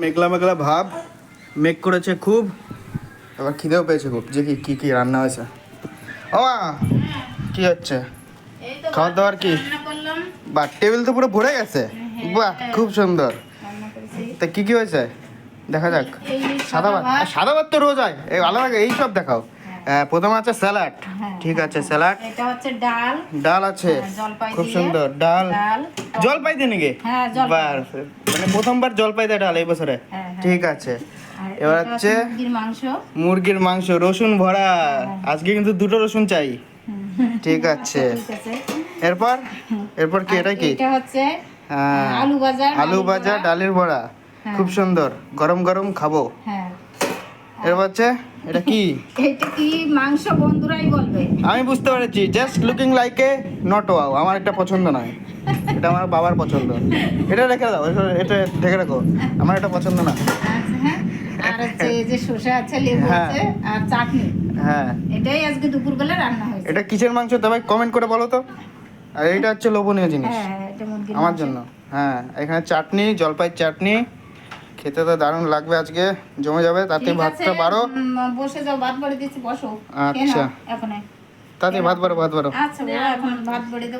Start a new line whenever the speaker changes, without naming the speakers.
মেঘলা মেঘলা ভাব, মেঘ করেছে খুব, এবার খিদেও পেয়েছে খুব। যে কি কি রান্না হয়েছে। ও মা, কি হচ্ছে? খাবার দাবার কি? বাহ, টেবিল তো পুরো ভরে গেছে। বাহ, খুব সুন্দর। তা কি কি হয়েছে দেখা যাক। সাদা ভাত, সাদা ভাত তো রোজ হয়, এই আলাদা এই সব দেখাও। প্রথমে আছে স্যালাড, ঠিক আছে স্যালাড।
এটা হচ্ছে ডাল,
ডাল আছে, খুব সুন্দর ডাল। জলপাই দিয়ে নাকি? বার মানে প্রথমবার জলপাই দেয় ডাল এই বছরে, ঠিক আছে। এবার হচ্ছে মুরগির মাংস, রসুন ভরা। আজকে কিন্তু 2টো রসুন চাই, ঠিক আছে। এরপর এরপর কি, এটা কি?
এটা হচ্ছে আলু ভাজা,
আলু ভাজা ডালের বড়া, খুব সুন্দর, গরম গরম খাবো। এরপর হচ্ছে এটা কি?
এটা কি মাংস বন্ধুরাই বলবে।
আমি বুঝতে পেরেছি, just looking like a not wow. আমার এটা পছন্দ নয়, এটা আমার বাবার পছন্দ। এটা রেখে দাও, এটা ঢেকে রাখো, আমার এটা পছন্দ না।
আর হচ্ছে এই যে শসা আছে, লেবু আছে আর চাটনি।
হ্যাঁ,
এটাই আজকে দুপুরবেলা রান্না হয়েছে।
এটা কিসের মাংস তবে কমেন্ট করে বলো তো। আর এইটা হচ্ছে লোভনীয় জিনিস
এটা মুরগির
আমার
মাংস।
জন্য। হ্যাঁ, এখানে চাটনি, জলপাই চাটনি, খেতে তো দারুণ লাগবে আজকে, জমে যাবে। তাতে ভাতটা বাড়ো,
বসে যাও, ভাত বাড়ি দিচ্ছি, বসো।
আচ্ছা,
এখন
তাতে ভাত বাড়ো, ভাত বাড়ো।
আচ্ছা, এখন ভাত বাড়ি দেবো।